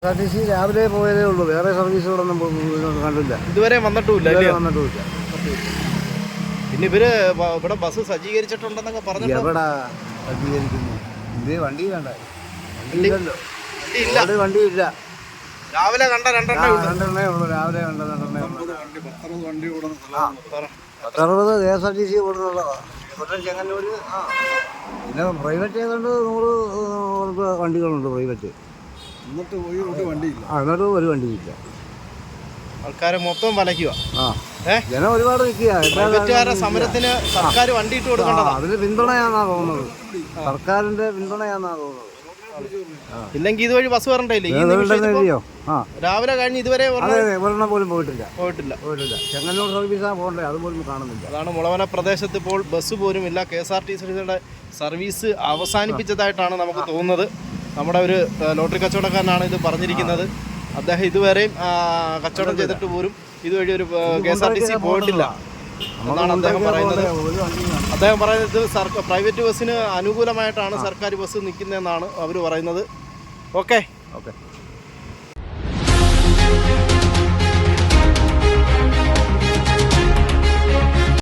KSRTC രാവിലെ പോയതേ ഉള്ളൂ, വേറെ സർവീസുകളൊന്നും കണ്ടില്ല, ഇതുവരെ വന്നിട്ടുമില്ല. പിന്നെ ഇവിടെ ബസ് സജ്ജീകരിച്ചിട്ടുണ്ടെന്നൊക്കെ പറഞ്ഞു. എവിടാ സജ്ജീകരിക്കുന്നു? ഇത് വണ്ടി വേണ്ട, വണ്ടിയില്ല. രാവിലെ കണ്ട രണ്ടെണ്ണേ ഉള്ളൂ. രാവിലെ കണ്ട 60 KSRTC ഓടുന്നുള്ളതാണ്. ചെങ്ങന്നൂർ പിന്നെ പ്രൈവറ്റ് ഏതാണ്ട് 100 വണ്ടികളുണ്ട് പ്രൈവറ്റ്. എന്നിട്ട് ഒരു വണ്ടിയില്ല. ആൾക്കാരെ മൊത്തം വലയ്ക്കുക. ജനം ഒരുപാട് നിൽക്കുക. സമരത്തിന് സർക്കാർ വണ്ടി ഇട്ട് കൊടുക്കേണ്ടതാ. അതിന് പിന്തുണയാന്നാ തോന്നുന്നത്, സർക്കാരിന്റെ പിന്തുണയാന്നാ തോന്നുന്നത്. ഇല്ലെങ്കിൽ ഇതുവഴി ബസ് വരണ്ടല്ലേ? രാവിലെ കഴിഞ്ഞ് ഇതുവരെ ഒരെണ്ണം പോലും പോയിട്ടില്ല. ചെങ്ങന്നൂർ സർവീസാ പോകണ്ടേ, അതുപോലും കാണുന്നില്ല. അതാണ് മുളവന പ്രദേശത്ത് ഇപ്പോൾ ബസ് പോലും ഇല്ല. KSRTCയുടെ സർവീസ് അവസാനിപ്പിച്ചതായിട്ടാണ് നമുക്ക് തോന്നുന്നത്. നമ്മുടെ ഒരു ലോട്ടറി കച്ചവടക്കാരനാണ് ഇത് പറഞ്ഞിരിക്കുന്നത്. അദ്ദേഹം ഇതുവരെയും കച്ചവടം ചെയ്തിട്ട് പോലും ഇതുവഴി ഒരു KSRTC പോയിട്ടില്ല എന്നാണ് അദ്ദേഹം പറയുന്നത്. ഇത് പ്രൈവറ്റ് ബസ്സിന് അനുകൂലമായിട്ടാണ് സർക്കാർ ബസ് നിൽക്കുന്നതെന്നാണ് അവർ പറയുന്നത്. ഓക്കെ.